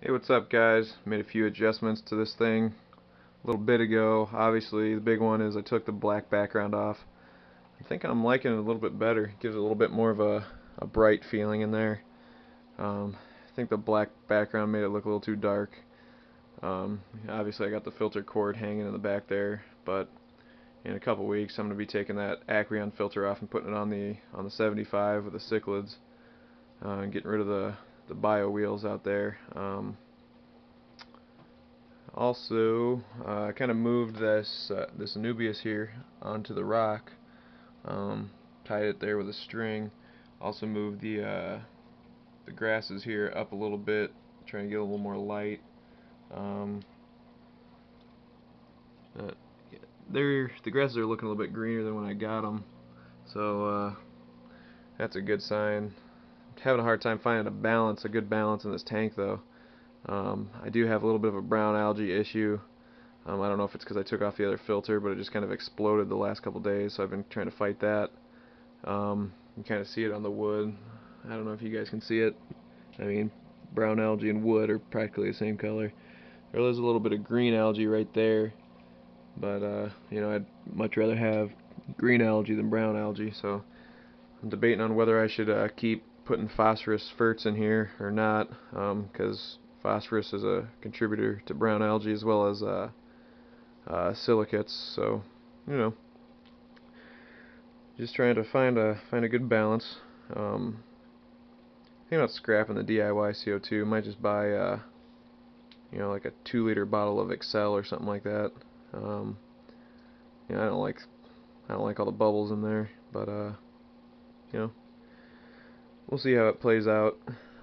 Hey, what's up, guys? Made a few adjustments to this thing a little bit ago. Obviously, the big one is I took the black background off. I'm thinking I'm liking it a little bit better. Gives it a little bit more of a bright feeling in there. I think the black background made it look a little too dark. Obviously, I got the filter cord hanging in the back there, but in a couple weeks, I'm going to be taking that Acreon filter off and putting it on the 75 with the cichlids, and getting rid of the bio wheels out there. Also, I kind of moved this Anubias here onto the rock, tied it there with a string. Also moved the grasses here up a little bit, trying to get a little more light. Um, uh, the grasses are looking a little bit greener than when I got them, so that's a good sign. I'm having a hard time finding a good balance in this tank though. I do have a little bit of a brown algae issue. I don't know if it's because I took off the other filter, but it just kind of exploded the last couple days, so I've been trying to fight that. You kind of see it on the wood. I don't know if you guys can see it. I mean, brown algae and wood are practically the same color. There is a little bit of green algae right there, but I'd much rather have green algae than brown algae, so I'm debating on whether I should keep putting phosphorus ferts in here or not, because phosphorus is a contributor to brown algae as well as silicates. So, you know, just trying to find a good balance. Thinking about scrapping the DIY CO2. Might just buy like a 2-liter bottle of Excel or something like that. Um, I don't like all the bubbles in there, but you know, we'll see how it plays out.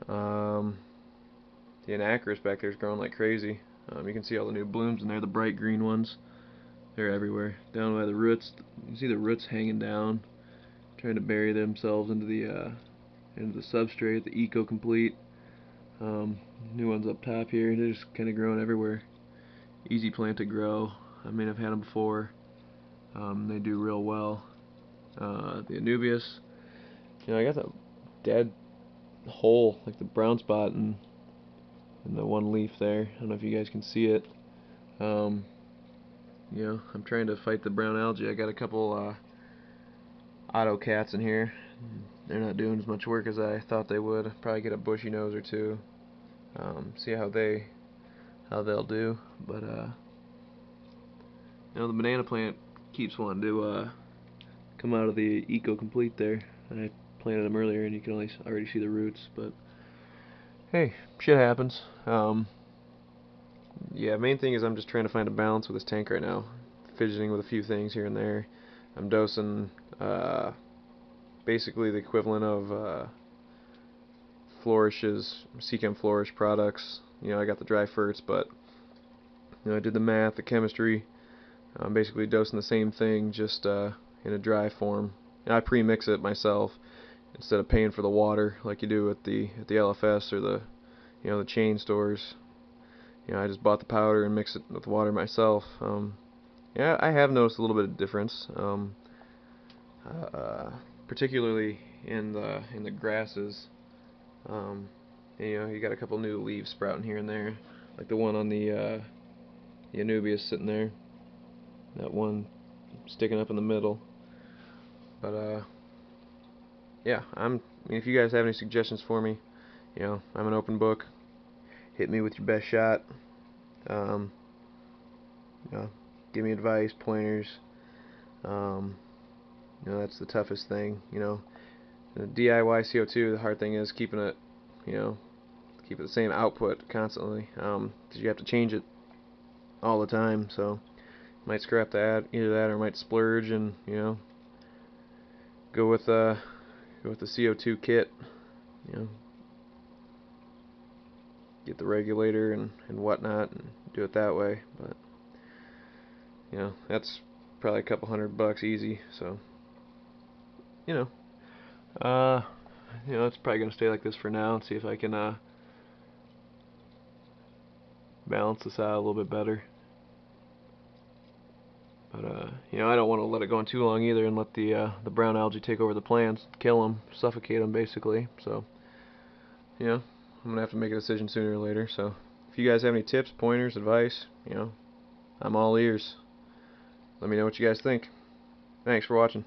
Um, the Anacris back there is growing like crazy. You can see all the new blooms in there, the bright green ones. They're everywhere. Down by the roots, you can see the roots hanging down, trying to bury themselves into the substrate, the Eco Complete. New ones up top here. They're just kind of growing everywhere. Easy plant to grow. I mean, I've had them before. They do real well. The Anubias, I got that dead hole, like the brown spot in the one leaf there. I don't know if you guys can see it. Um, I'm trying to fight the brown algae. I got a couple auto cats in here. They're not doing as much work as I thought they would. Probably get a bushy nose or two. See how they'll do. But the banana plant keeps wanting to come out of the Eco Complete there. I planted them earlier, and you can already see the roots. But hey, shit happens. Yeah, main thing is I'm just trying to find a balance with this tank right now. Fidgeting with a few things here and there. I'm dosing basically the equivalent of Flourish's Seachem Flourish products. I got the dry ferts, but I did the math, the chemistry. I'm basically dosing the same thing, just in a dry form. And I pre-mix it myself instead of paying for the water like you do at the LFS or the chain stores. I just bought the powder and mixed it with water myself. Yeah, I have noticed a little bit of difference, uh, particularly in the grasses. Um, you got a couple new leaves sprouting here and there, like the one on the Anubias sitting there. That one sticking up in the middle. But yeah, I mean, if you guys have any suggestions for me, I'm an open book. Hit me with your best shot. Um, you know, give me advice, pointers. Um, that's the toughest thing. The DIY CO2. The hard thing is keeping it, you know, keep it the same output constantly. 'Cause you have to change it all the time. So might scrap that, either that, or might splurge and go with uh go with the CO2 kit. You know, get the regulator and whatnot and do it that way. But that's probably a couple $100 easy. So you know, uh, it's probably gonna stay like this for now and see if I can balance this out a little bit better. But I don't want to let it go on too long either and let the brown algae take over the plants, kill them, suffocate them basically. So you know, I'm gonna have to make a decision sooner or later. So if you guys have any tips, pointers, advice, I'm all ears. Let me know what you guys think. Thanks for watching.